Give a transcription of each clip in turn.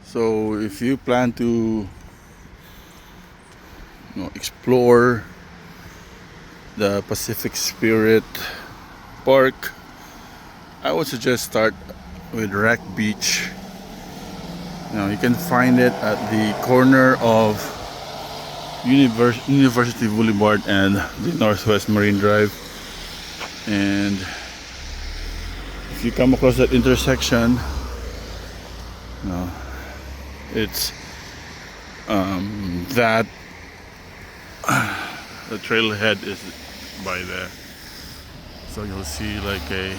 So if you plan to explore the Pacific Spirit Park, I would suggest start with Wreck Beach. You can find it at the corner of University Boulevard and the Northwest Marine Drive. And if you come across that intersection, it's that the trailhead is by there, so you'll see like a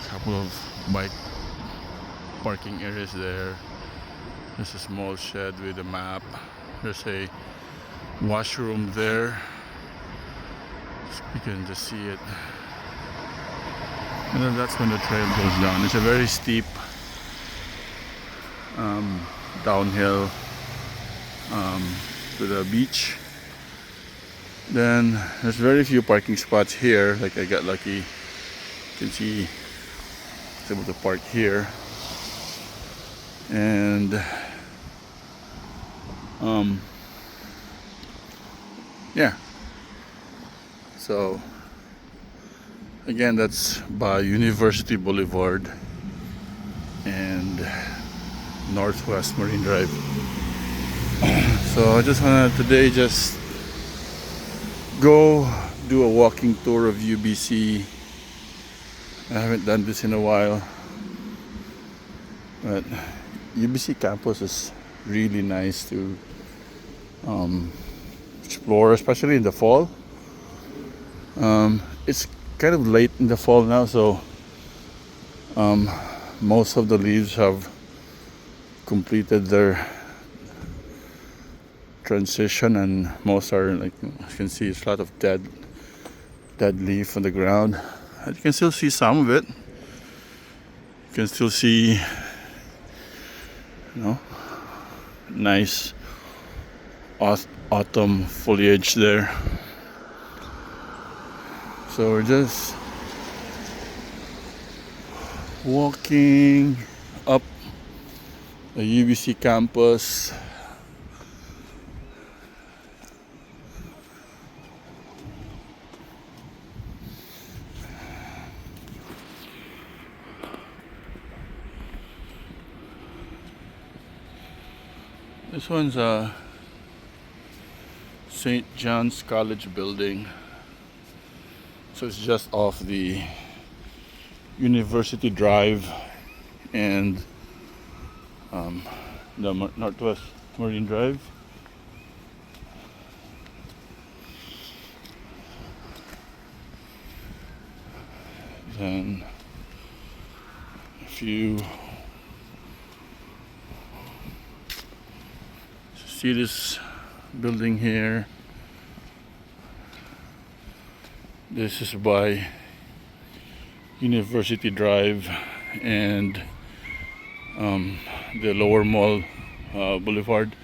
couple of bike parking areas there. There's a small shed with a map. There's a washroom there, so you can just see it. And then that's when the trail goes down. It's a very steep downhill to the beach. Then there's very few parking spots here. Like I got lucky. You can see I was able to park here. And yeah. So again, that's by University Boulevard and Northwest Marine Drive. So I just wanna today just go do a walking tour of UBC. I haven't done this in a while, but UBC campus is really nice to explore, especially in the fall. It's kind of late in the fall now, so most of the leaves have completed their transition, and most are, like you can see, it's a lot of dead leaf on the ground. And you can still see some of it. You can still see, nice autumn foliage there. So we're just walking up the UBC campus. This one's a St. John's College building. So it's just off the University Drive and the Northwest Marine Drive. Then if you see this building here, this is by University Drive and the Lower Mall Boulevard.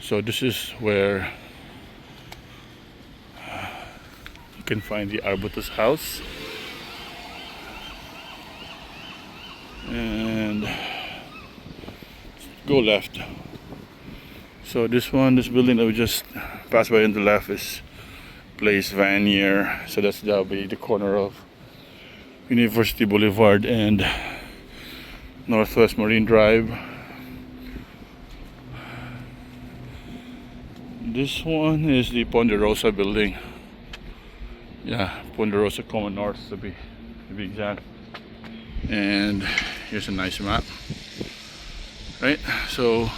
So this is where you can find the Arbutus House. And go left. So this building that we just passed by on the left is Place Vanier. So that'll be the corner of University Boulevard and Northwest Marine Drive. This one is the Ponderosa building. Yeah, Ponderosa Common North to be exact. And here's a nice map. Right, so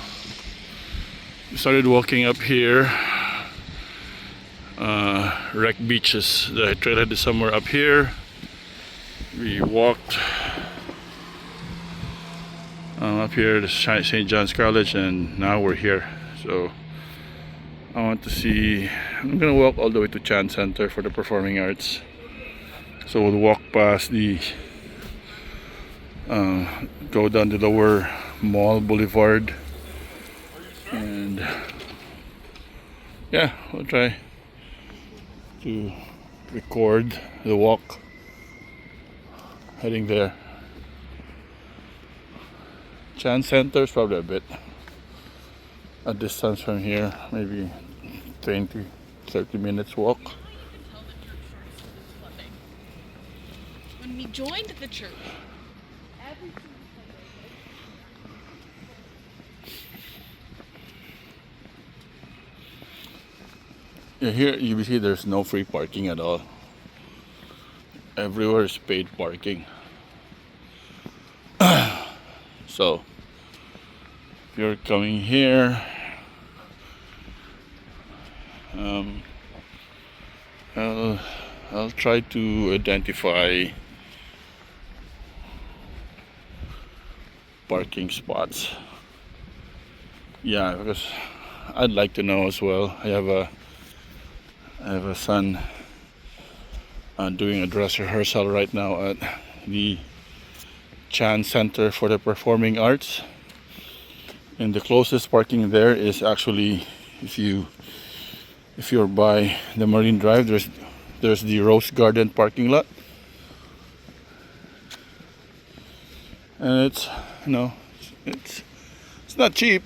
we started walking up here. Wreck Beaches, the trailhead is somewhere up here. We walked up here to St. John's College, and now we're here. So I want to see, I'm gonna walk all the way to Chan Center for the Performing Arts. So we'll walk past the go down the Lower Mall Boulevard, and yeah, we'll try to record the walk. heading there. Chan Center is probably a bit a distance from here, maybe 20-30 minutes walk. When we joined the church, Yeah, here at UBC there's no free parking at all. Everywhere is paid parking. So if you're coming here, I'll try to identify parking spots. Yeah, because I'd like to know as well. I have a son doing a dress rehearsal right now at the Chan Center for the Performing Arts, and the closest parking there is actually if you're by the Marine Drive, there's the Rose Garden parking lot, and it's it's not cheap.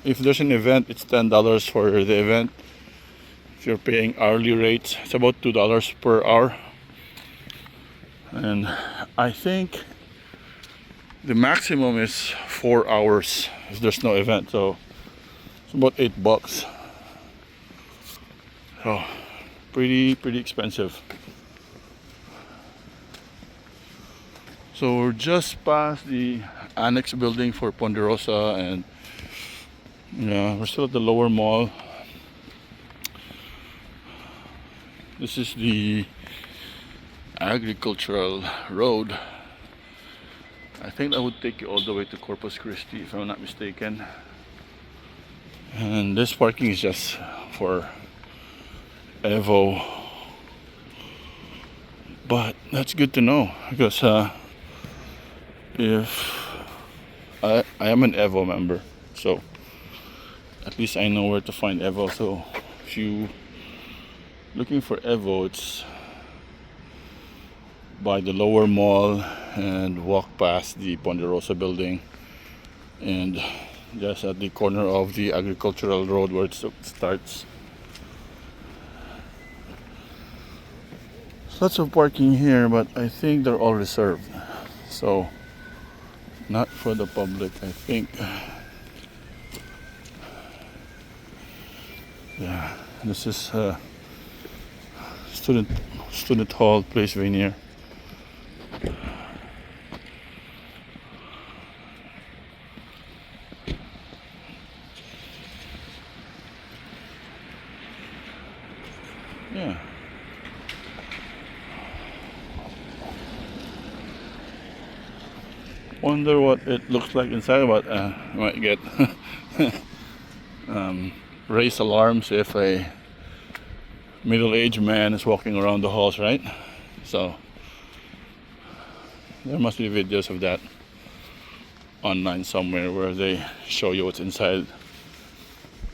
If there's an event, it's $10 for the event. If you're paying hourly rates, it's about $2 per hour. And I think the maximum is 4 hours if there's no event, so it's about $8. So pretty expensive. So we're just past the annex building for Ponderosa, and we're still at the lower mall. This is the agricultural road. I think that would take you all the way to Corpus Christi if I'm not mistaken. And this parking is just for Evo. But that's good to know, because if I am an Evo member, so at least I know where to find Evo. So if you looking for Evo, it's by the lower mall and walk past the Ponderosa building, and just at the corner of the agricultural road where it starts. Lots of parking here, but I think they're all reserved, so not for the public, I think. Yeah, this is student hall, Place Vanier. Yeah. Wonder what it looks like inside, but might get raise alarms if a middle-aged man is walking around the halls, right? So there must be videos of that online somewhere where they show you what's inside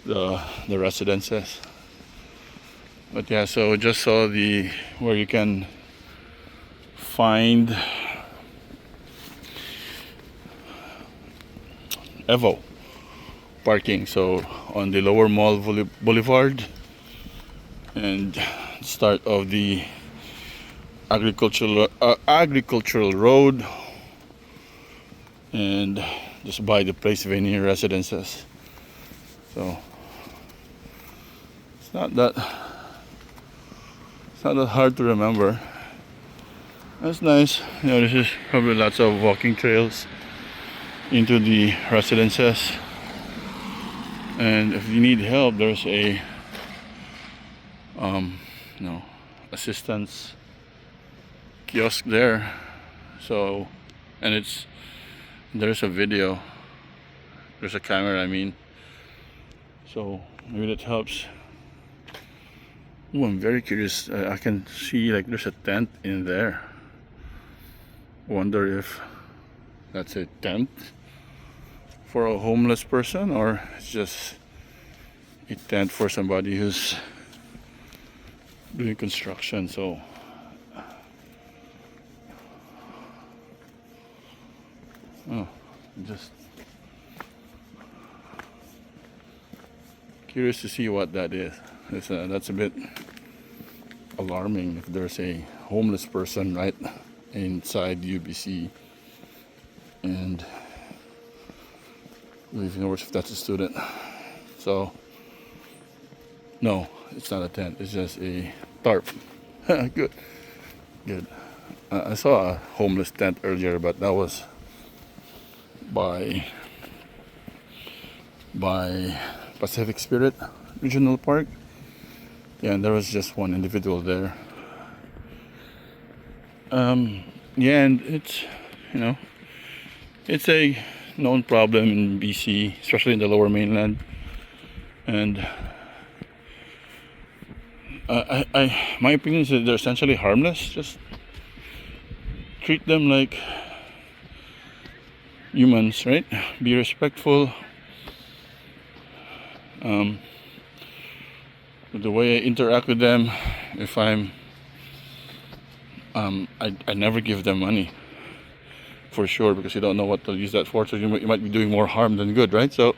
the residences. But yeah, so just saw where you can find Evo parking. So on the lower mall Boulevard and start of the agricultural road, and just by the Place Vanier residences. So it's not that hard to remember. That's nice. This is probably lots of walking trails into the residences, and if you need help, there's a assistance kiosk there. So, and there's a video, there's a camera, I mean, so maybe that helps. Oh, I'm very curious. I can see like there's a tent in there. Wonder if that's a tent for a homeless person, or it's just a tent for somebody who's doing construction. So Oh, just curious to see what that is. That's a bit alarming if there's a homeless person right inside UBC, and leaving worse if that's a student. So no, it's not a tent, it's just a tarp. Good, good. I saw a homeless tent earlier, but that was by Pacific Spirit Regional Park. Yeah, and there was just one individual there. Yeah, and it's, it's a known problem in BC, especially in the lower mainland. And my opinion is that they're essentially harmless. Just treat them like humans, right? Be respectful. The way I interact with them, if I never give them money, for sure, because you don't know what they'll use that for. So you might be doing more harm than good, right? So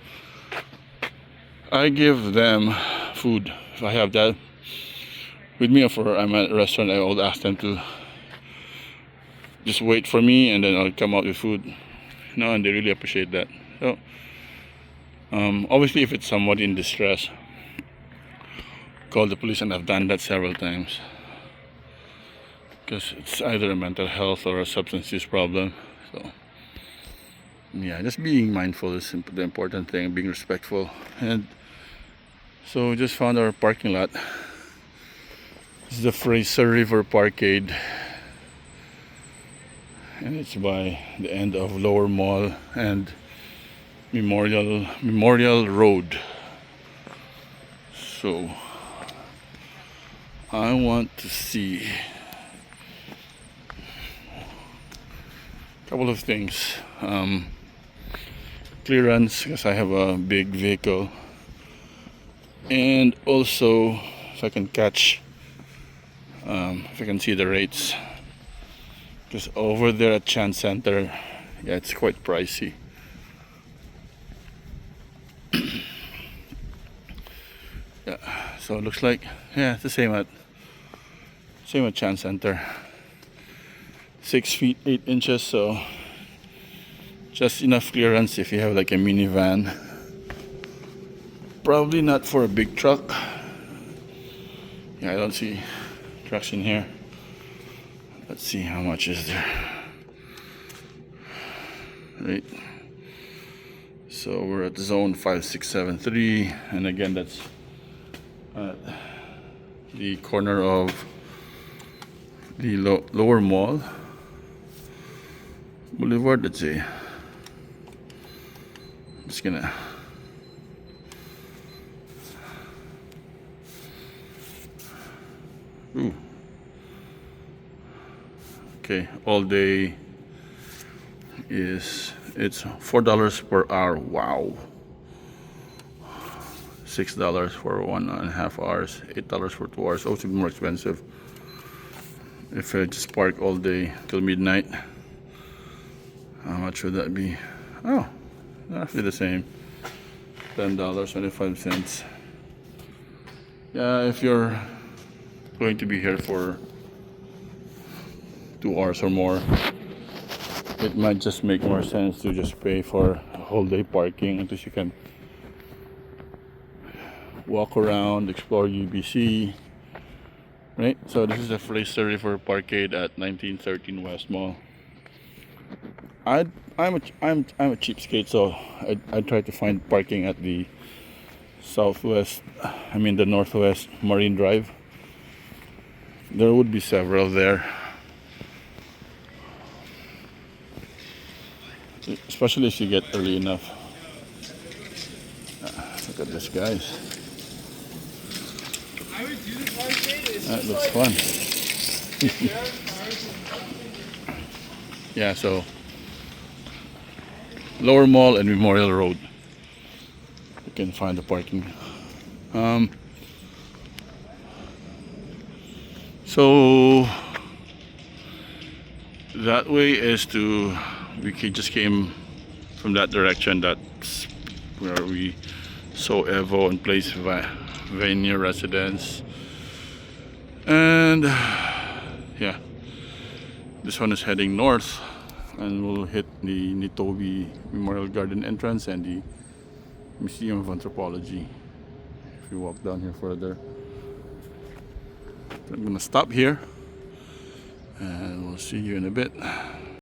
I give them food if I have that with me, or I'm at a restaurant. I will ask them to just wait for me, and then I'll come out with food. And they really appreciate that. So obviously, if it's somebody in distress, call the police, and I've done that several times, because it's either a mental health or a substance use problem. So yeah, just being mindful is the important thing, being respectful. And so we just found our parking lot. This is the Fraser River Parkade, and it's by the end of Lower Mall and Memorial Road. So I want to see a couple of things. Clearance, because I have a big vehicle, and also if I can catch, if I can see the rates, because over there at Chan Center, yeah, it's quite pricey. Yeah, so it looks like, yeah, it's the same at Chan Center. 6 feet 8 inches, so just enough clearance if you have like a minivan. Probably not for a big truck. Yeah, I don't see trucks in here. Let's see how much is there. Right. So we're at zone 5673, and again that's at the corner of the Lower Mall Boulevard. Let's see. I'm just gonna okay, all day it's $4 per hour. Wow. $6 for 1.5 hours, $8 for 2 hours. Also more expensive if I just park all day till midnight. How much would that be? Oh, roughly the same. $10.25. Yeah, if you're going to be here for 2 hours or more, it might just make more sense to just pay for a whole day parking, until you can walk around, explore UBC, right? So this is the Fraser River Parkade at 1913 West Mall. I'm a cheapskate, so I try to find parking at the the northwest Marine Drive. There would be several there, especially if you get early enough. Look at this, guys. That looks fun. Yeah, so Lower Mall and Memorial Road, you can find the parking. So that way is to just came from that direction. That's where we saw Evo and Place Vania residence. And yeah, this one is heading north, and we'll hit the Nitobi Memorial Garden entrance and the Museum of Anthropology if we walk down here further. I'm gonna stop here and we'll see you in a bit.